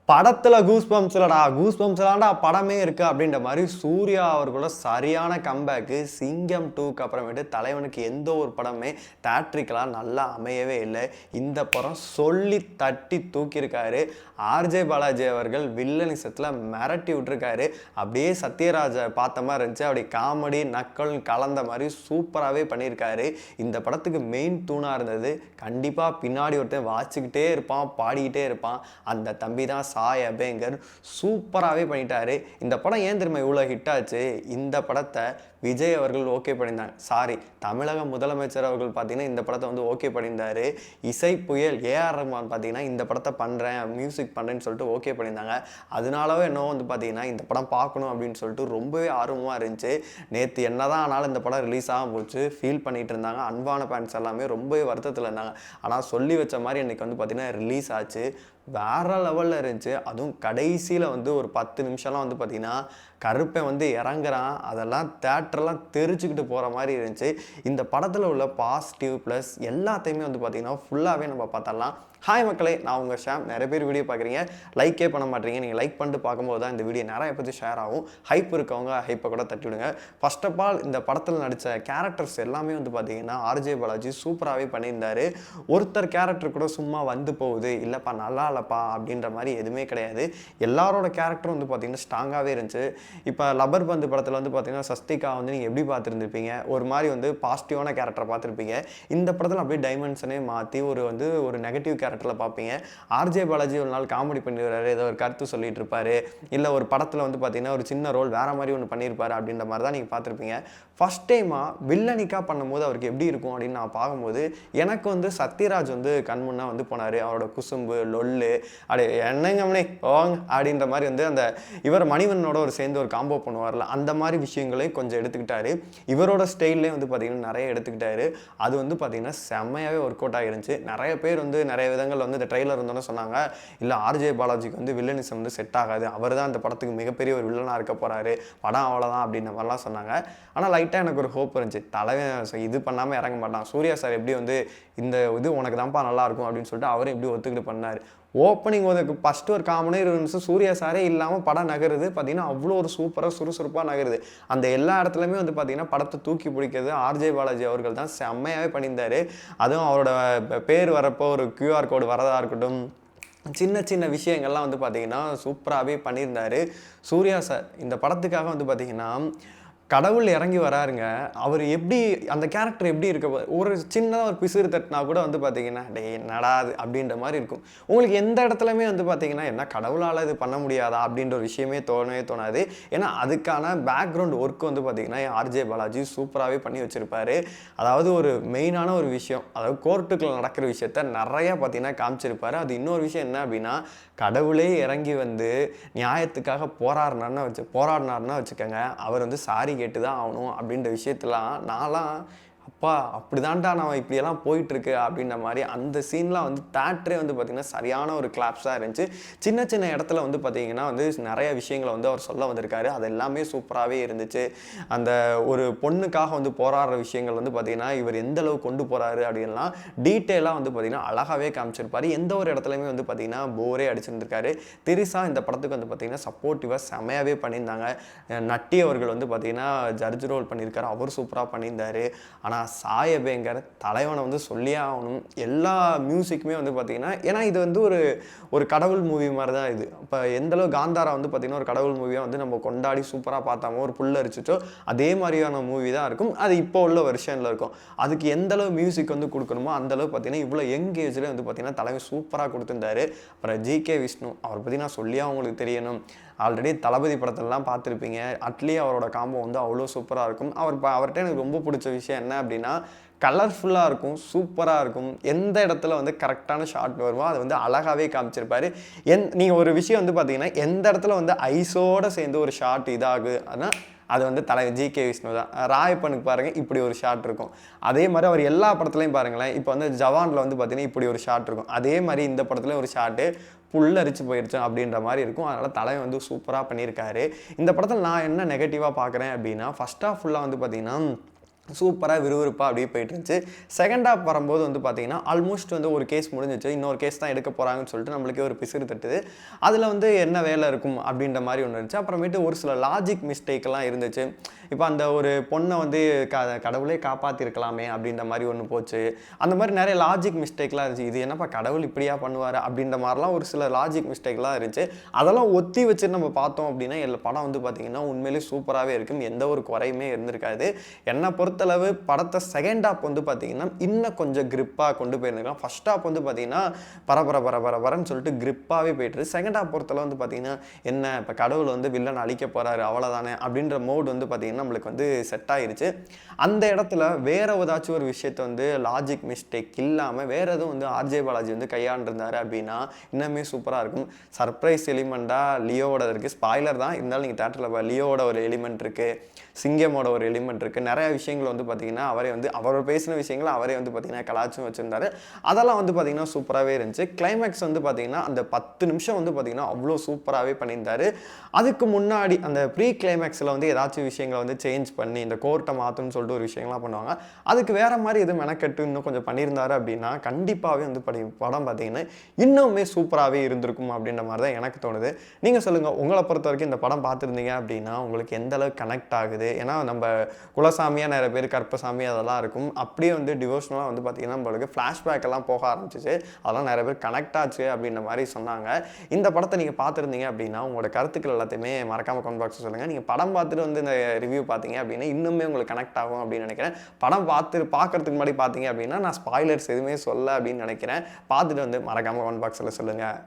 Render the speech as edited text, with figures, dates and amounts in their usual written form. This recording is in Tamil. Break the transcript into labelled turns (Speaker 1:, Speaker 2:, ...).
Speaker 1: படத்துல கூஸ் பம்ப்ஸ் இல்லடா, கூஸ் பம்ப்ஸ் தான்டா படமே இருக்கு அப்படின்ற மாதிரி சூர்யா அவர்களோட சரியான கம்பேக்கு சிங்கம் 2க்கு அப்புறமேட்டு தலைவனுக்கு எந்த ஒரு படமே தேட்ரிக்கலாக நல்லா அமையவே இல்லை. இந்த படம் சொல்லி தட்டி தூக்கியிருக்காரு. ஆர்ஜே பாலாஜி அவர்கள் வில்லனிசத்தில் மிரட்டி விட்டுருக்காரு. அப்படியே சத்யராஜை பார்த்த மாதிரி இருந்துச்சு. அப்படி காமெடி நக்கல் கலந்த மாதிரி சூப்பராகவே பண்ணியிருக்காரு. இந்த படத்துக்கு மெயின் தூணாக இருந்தது கண்டிப்பாக பின்னாடி ஒருத்தன் வாச்சிக்கிட்டே இருப்பான், பாடிக்கிட்டே இருப்பான். அந்த தம்பி தான் சாய் அபேங்கர். சூப்பராகவே பண்ணிட்டாரு. இந்த படம் ஏன் தெரியுமா இவ்வளோ ஹிட் ஆச்சு? இந்த படத்தை விஜய் அவர்கள் ஓகே பண்ணியிருந்தாங்க. சாரி, தமிழக முதலமைச்சர் அவர்கள் பார்த்தீங்கன்னா இந்த படத்தை வந்து ஓகே பண்ணியிருந்தாரு. இசை புயல் ஏஆர் ரஹ்மான் பார்த்தீங்கன்னா இந்த படத்தை பண்ணுறேன், மியூசிக் பண்ணுறேன்னு சொல்லிட்டு ஓகே பண்ணியிருந்தாங்க. அதனாலவே என்னவோ வந்து பார்த்தீங்கன்னா இந்த படம் பார்க்கணும் அப்படின்னு சொல்லிட்டு ரொம்பவே ஆர்வமாக இருந்துச்சு. நேற்று என்னதான் ஆனாலும் இந்த படம் ரிலீஸ் ஆக போச்சு ஃபீல் பண்ணிட்டு இருந்தாங்க. அன்பான ஃபேன்ஸ் எல்லாமே ரொம்பவே வருத்தத்தில் இருந்தாங்க. ஆனால் சொல்லி வச்ச மாதிரி இன்றைக்கி வந்து பார்த்தீங்கன்னா ரிலீஸ் ஆச்சு. வேற லெவலில் இருந்துச்சு. அதுவும் கடைசியில் வந்து ஒரு 10 நிமிஷம்லாம் வந்து பார்த்தீங்கன்னா கருப்பன் வந்து இறங்குறான். அதெல்லாம் தேட்டர்லாம் தெரிச்சுக்கிட்டு போகிற மாதிரி இருந்துச்சு. இந்த படத்தில் உள்ள பாசிட்டிவ் ப்ளஸ் எல்லாத்தையுமே வந்து பார்த்திங்கன்னா ஃபுல்லாகவே நம்ம பார்த்தரலாம். ஹாய் மக்களே, நான் உங்கள் ஷாம். நிறைய பேர் வீடியோ பார்க்குறீங்க, லைக்கே பண்ண மாட்டீங்க. நீங்கள் லைக் பண்ணிட்டு பார்க்கும்போது தான் இந்த வீடியோ நிறைய பற்றி ஷேர் ஆகும். ஹைப் இருக்கவங்க ஹைப்பை கூட தட்டி விடுங்க. ஃபர்ஸ்ட் ஆஃப் ஆல் இந்த படத்தில் நடித்த கேரக்டர்ஸ் எல்லாமே வந்து பார்த்திங்கன்னா ஆர்ஜே பாலாஜி சூப்பராகவே பண்ணியிருந்தார். ஒருத்தர் கேரக்டர் கூட சும்மா வந்து போகுது, இல்லைப்பா நல்லா இல்லைப்பா அப்படின்ற மாதிரி எதுவுமே கிடையாது. எல்லாரோட கேரக்டரும் வந்து பார்த்திங்கன்னா ஸ்ட்ராங்காகவே இருந்துச்சு. இப்போ லப்பர் பந்து படத்தில் வந்து பார்த்திங்கன்னா சஸ்திகா வந்து நீங்கள் எப்படி பார்த்துருந்துருப்பீங்க, ஒரு மாதிரி வந்து பாசிட்டிவான கேரக்டரை பார்த்துருப்பீங்க. இந்த படத்தில் அப்படியே டைமென்ஷனே மாற்றி ஒரு நெகட்டிவ் கேரக்டரில் பார்ப்பீங்க. ஆர்ஜே பாலாஜி ஒரு நாள் காமெடி பண்ணிடுறாரு, ஏதோ ஒரு கருத்து சொல்லிட்டு இருப்பாரு, இல்லை ஒரு படத்தில் வந்து பார்த்தீங்கன்னா ஒரு சின்ன ரோல் வேற மாதிரி ஒன்று பண்ணியிருப்பாரு அப்படின்ற மாதிரி தான் நீங்கள் பார்த்துருப்பீங்க. ஃபர்ஸ்ட் டைமாக வில்லனிக்காக பண்ணும்போது அவருக்கு எப்படி இருக்கும் அப்படின்னு நான் பார்க்கும்போது எனக்கு வந்து சத்யராஜ் வந்து கண்முன்னா வந்து போனார். அவரோட குசும்பு லொல்லு அப்படி என்னங்கம்னே ஓங்க அப்படின்ற மாதிரி வந்து அந்த இவர் மணிவண்ணனோட ஒரு சேர்ந்து ஒரு காம்போ பண்ணுவார்ல, அந்த மாதிரி விஷயங்களையும் கொஞ்சம் எடுத்துக்கிட்டாரு. இவரோட ஸ்டைல்லே வந்து பார்த்தீங்கன்னா நிறைய எடுத்துக்கிட்டாரு. அது வந்து பார்த்தீங்கன்னா செம்மையாகவே ஒர்க் அவுட் ஆகிருந்துச்சு. நிறைய பேர் வந்து நிறைய விதங்கள் வந்து இந்த ட்ரெய்லர் இருந்தோன்னு சொன்னாங்க, இல்லை ஆர்ஜே பாலாஜிக்கு வந்து வில்லனிசம் வந்து செட் ஆகாது, அவர் தான் அந்த படத்துக்கு மிகப்பெரிய ஒரு வில்லனாக இருக்க போகிறாரு, படம் அவ்வளோதான் அப்படின்ற மாதிரிலாம் சொன்னாங்க. ஆனால் லைட்டாக எனக்கு ஒரு ஹோப் இருந்துச்சு, தலைவன் இது பண்ணாமல் இறங்க மாட்டான். சூர்யா சார் எப்படி வந்து இந்த இது உனக்கு தான்ப்பா நல்லாயிருக்கும் அப்படின்னு சொல்லிட்டு அவரும் எப்படி ஒத்துக்கிட்டு பண்ணார். ஓப்பனிங் ஒரு ஃபஸ்ட்டு ஒரு காமனே இருந்துச்சு, சூர்யா சாரே இல்லாமல் படம் நகருது பார்த்தீங்கன்னா அவ்வளோ ஒரு சூப்பராக சுறுசுறுப்பாக நகருது. அந்த எல்லா இடத்துலையுமே வந்து பார்த்தீங்கன்னா படத்தை தூக்கி பிடிக்கிறது ஆர்ஜே பாலாஜி அவர்கள் தான் செம்மையாகவே பண்ணியிருந்தார். அதுவும் அவரோட பேர் வரப்போ ஒரு QR கோடு வரதாக இருக்கட்டும், சின்ன சின்ன விஷயங்கள்லாம் வந்து பார்த்திங்கன்னா சூப்பராகவே பண்ணியிருந்தார் சூர்யா சார். இந்த படத்துக்காக வந்து பார்த்திங்கன்னா கடவுள் இறங்கி வராருங்க. அவர் எப்படி அந்த கேரக்டர் எப்படி இருக்க, ஒரு சின்னதாக ஒரு பிசுறு தட்டினா கூட வந்து பார்த்தீங்கன்னா டே நடாது அப்படின்ற மாதிரி இருக்கும். உங்களுக்கு எந்த இடத்துலையுமே வந்து பார்த்தீங்கன்னா என்ன கடவுளால் இது பண்ண முடியாதா அப்படின்ற ஒரு விஷயமே தோணவே தோணாது. ஏன்னா அதுக்கான பேக்ரவுண்ட் ஒர்க் வந்து பார்த்தீங்கன்னா ஆர்ஜே பாலாஜி சூப்பராகவே பண்ணி வச்சுருப்பாரு. அதாவது ஒரு மெயினான ஒரு விஷயம், அதாவது கோர்ட்டுக்குள்ள நடக்கிற விஷயத்த நிறையா பார்த்தீங்கன்னா காமிச்சிருப்பாரு. அது இன்னொரு விஷயம் என்ன அப்படின்னா, கடவுளே இறங்கி வந்து நியாயத்துக்காக போராடினார்னா வச்சுக்கோங்க, அவர் வந்து சாரி கேட்டு தான் ஆகணும் அப்படின்ற விஷயத்தெல்லாம் நான்லாம் அப்பா அப்படிதான்டா நான் இப்படியெல்லாம் போயிட்டுருக்கு அப்படின்ற மாதிரி அந்த சீன்லாம் வந்து தேட்டரே வந்து பார்த்திங்கன்னா சரியான ஒரு கிளாப்ஸாக இருந்துச்சு. சின்ன சின்ன இடத்துல வந்து பார்த்திங்கன்னா வந்து நிறைய விஷயங்களை வந்து அவர் சொல்ல வந்திருக்காரு. அது எல்லாமே சூப்பராகவே இருந்துச்சு. அந்த ஒரு பொண்ணுக்காக வந்து போராடுற விஷயங்கள் வந்து பார்த்திங்கன்னா இவர் எந்த அளவு கொண்டு போகிறாரு அப்படின்லாம் டீட்டெயிலாக வந்து பார்த்திங்கன்னா அழகாகவே காமிச்சிருப்பார். எந்த ஒரு இடத்துலையுமே வந்து பார்த்திங்கன்னா போரே அடிச்சிருந்திருக்காரு. திரிசா இந்த படத்துக்கு வந்து பார்த்திங்கன்னா சப்போர்ட்டிவாக செமையாகவே பண்ணியிருந்தாங்க. நட்டி அவர்கள் வந்து பார்த்திங்கன்னா ஜட்ஜ் ரோல் பண்ணியிருக்காரு, அவர் சூப்பராக பண்ணியிருந்தார். ஆனால் சாய் அபேங்கர் தலைவனை வந்து சொல்லியே ஆகணும். எல்லா மியூசிக்குமே வந்து பார்த்தீங்கன்னா, ஏன்னா இது வந்து ஒரு கடவுள் மூவி மாதிரி தான் இது. இப்போ எந்தளவு காந்தாரா வந்து பார்த்திங்கன்னா ஒரு கடவுள் மூவியாக வந்து நம்ம கொண்டாடி சூப்பராக பார்த்தாமோ ஒரு புல் அரிச்சிச்சோ அதே மாதிரியான மூவி தான் இருக்கும். அது இப்போ உள்ள வெர்ஷனில் இருக்கும். அதுக்கு எந்தளவு மியூசிக் வந்து கொடுக்கணுமோ அந்தளவு பார்த்திங்கன்னா இவ்வளோ யங் ஏஜ்லேயே வந்து பார்த்திங்கன்னா தலைமை சூப்பராக கொடுத்துருந்தாரு. அப்புறம் ஜிகே விஷ்ணு அவர் பற்றி நான் சொல்லியே அவங்களுக்கு தெரியணும். ஆல்ரெடி தளபதி படத்திலலாம் பார்த்துருப்பீங்க. அட்லி அவரோட காம்போ வந்து அவ்வளோ சூப்பராக இருக்கும். அவர்கிட்ட எனக்கு ரொம்ப பிடிச்ச விஷயம் என்ன அப்படின்னா, கலர்ஃபுல்லாக இருக்கும், சூப்பராக இருக்கும். எந்த இடத்துல வந்து கரெக்டான ஷாட் வருமோ அதை வந்து அழகாகவே காமிச்சிருப்பார். நீங்கள் ஒரு விஷயம் வந்து பார்த்தீங்கன்னா எந்த இடத்துல வந்து ஐஸோடு சேர்ந்து ஒரு ஷாட் இதாகு ஆனால் அது வந்து தலைவர் ஜிகே விஷ்ணு தான். ராயப்பனுக்கு பாருங்கள் இப்படி ஒரு ஷாட் இருக்கும். அதே மாதிரி அவர் எல்லா படத்துலையும் பாருங்களேன், இப்போ வந்து ஜவானில் வந்து பார்த்தீங்கன்னா இப்படி ஒரு ஷாட் இருக்கும். அதே மாதிரி இந்த படத்துலேயும் ஒரு ஷாட்டு புல்லரிச்சு போயிடுச்சு அப்படின்ற மாதிரி இருக்கும். அதனால் தலைவர் வந்து சூப்பராக பண்ணியிருக்காரு. இந்த படத்தில் நான் என்ன நெகட்டிவாக பார்க்குறேன் அப்படின்னா, ஃபர்ஸ்ட் ஆஃப் ஃபுல்லாக வந்து பார்த்திங்கன்னா சூப்பராக விறுவிறுப்பாக அப்படியே போயிட்டு இருந்துச்சு. செகண்ட் ஹாஃப் வரும்போது வந்து பார்த்தீங்கன்னா, ஆல்மோஸ்ட் வந்து ஒரு கேஸ் முடிஞ்சிச்சு. இன்னொரு கேஸ் தான் எடுக்க போகிறாங்கன்னு சொல்லிட்டு நம்மளுக்கே ஒரு பிசிறு தட்டுது. அதில் வந்து என்ன வேலை இருக்கும் அப்படின்ற மாதிரி ஒன்று இருந்துச்சு. அப்புறமேட்டு ஒரு சில லாஜிக் மிஸ்டேக்லாம் இருந்துச்சு. இப்போ அந்த ஒரு பொண்ணை வந்து கடவுளே காப்பாற்றிருக்கலாமே அப்படின்ற மாதிரி ஒன்று போச்சு. அந்த மாதிரி நிறைய லாஜிக் மிஸ்டேக்லாம் இருந்துச்சு. இது என்னப்பா கடவுள் இப்படியா பண்ணுவார் அப்படின்ற மாதிரிலாம் ஒரு சில லாஜிக் மிஸ்டேக்லாம் இருந்துச்சு. அதெல்லாம் ஒத்தி வச்சு நம்ம பார்த்தோம் அப்படின்னா படம் வந்து பார்த்தீங்கன்னா உண்மையிலேயே சூப்பராகவே இருக்கும். எந்த ஒரு குறையுமே இருந்திருக்காது. என்னை பொறுத்தளவு படத்தை செகண்ட் ஹாஃப் வந்து பார்த்தீங்கன்னா இன்னும் கொஞ்சம் கிரிப்பாக கொண்டு போயிருந்துக்கலாம். ஃபர்ஸ்ட் ஹாஃப் வந்து பார்த்தீங்கன்னா பரபரன்னு சொல்லிட்டு கிரிப்பாகவே போயிட்டு, செகண்ட் ஹாஃப் பொறுத்தளவு வந்து பார்த்தீங்கன்னா என்ன இப்போ கடவுள் வந்து வில்லன் அழிக்க போகிறாரு அவ்வளோதானே அப்படின்ற மோட் வந்து பார்த்தீங்கன்னா நம்மளுக்கு வந்து செட் ஆயிருச்சு. அந்த இடத்துல வேற ஏதாச்சும் ஒரு விஷயத்தை வந்து லாஜிக் மிஸ்டேக் இல்லாமல் வேற எதுவும் வந்து ஆர்ஜே பாலாஜி வந்து கையாண்டிருந்தாரு அப்படின்னா இன்னுமே சூப்பராக இருக்கும். சர்ப்ரைஸ் எலிமெண்ட்டாக லியோவோட இருக்குது. ஸ்பாய்லர் தான் இருந்தாலும் நீங்கள் தேட்டரில் லியோவோட ஒரு எலிமெண்ட் இருக்குது, சிங்கமோட ஒரு எலிமெண்ட் இருக்குது. நிறைய விஷயங்கள் வந்து பார்த்தீங்கன்னா அவரே வந்து அவர் பேசின விஷயங்களை அவரே வந்து பார்த்தீங்கன்னா கலாச்சும் வச்சுருந்தாரு. அதெல்லாம் வந்து பார்த்தீங்கன்னா சூப்பராகவே இருந்துச்சு. கிளைமேக்ஸ் வந்து பார்த்தீங்கன்னா அந்த 10 நிமிஷம் வந்து பார்த்தீங்கன்னா அவ்வளோ சூப்பராகவே பண்ணியிருந்தாரு. அதுக்கு முன்னாடி அந்த ப்ரீ கிளைமேக்ஸில் வந்து ஏதாச்சும் விஷயங்களை வந்து சேஞ்ச் பண்ணி இந்த கோர்ட்டை மாற்றுன்னு சொல்லிட்டு ஒரு விஷயங்கள்லாம் பண்ணுவாங்க. அதுக்கு வேற மாதிரி எதுவும் மெனக்கெட்டு இன்னும் கொஞ்சம் பண்ணியிருந்தாரு அப்படின்னா கண்டிப்பாகவே வந்து படம் பார்த்தீங்கன்னா இன்னுமே சூப்பராகவே இருந்திருக்கும் அப்படின்ற மாதிரி தான் எனக்கு தோணுது. நீங்கள் சொல்லுங்கள், உங்களை பொறுத்த வரைக்கும் இந்த படம் பார்த்துருந்தீங்க அப்படின்னா உங்களுக்கு எந்த அளவுக்கு கனெக்ட் ஆகுது? ஏன்னா நம்ம குலசாமியாக நிறைய பேர் கற்பசாமி அதெல்லாம் இருக்கும். அப்படியே வந்து டிவோஷனலாக வந்து பார்த்தீங்கன்னா நம்மளுக்கு ஃப்ளாஷ்பேக் எல்லாம் போக ஆரம்பிச்சிச்சு. அதெல்லாம் நிறைய பேர் கனெக்ட் ஆச்சு அப்படின்ற மாதிரி சொன்னாங்க. இந்த படத்தை நீங்கள் பார்த்துருந்தீங்க அப்படின்னா உங்களோட கருத்துக்கள் எல்லாத்தையுமே மறக்காமல் கமெண்ட் பாக்ஸில் சொல்லுங்கள். நீங்கள் படம் பார்த்துட்டு வந்து இந்த ரிவ்யூ பார்த்தீங்க அப்படின்னா இன்னுமே உங்களுக்கு கனெக்ட் ஆகும் அப்படின்னு நினைக்கிறேன். படம் பார்க்கறதுக்கு முன்னாடி பார்த்தீங்க அப்படின்னா நான் ஸ்பாய்லர்ஸ் எதுவுமே சொல்ல அப்படின்னு நினைக்கிறேன். பார்த்துட்டு வந்து மறக்காமல் கமெண்ட் பாக்ஸில் சொல்லுங்கள்.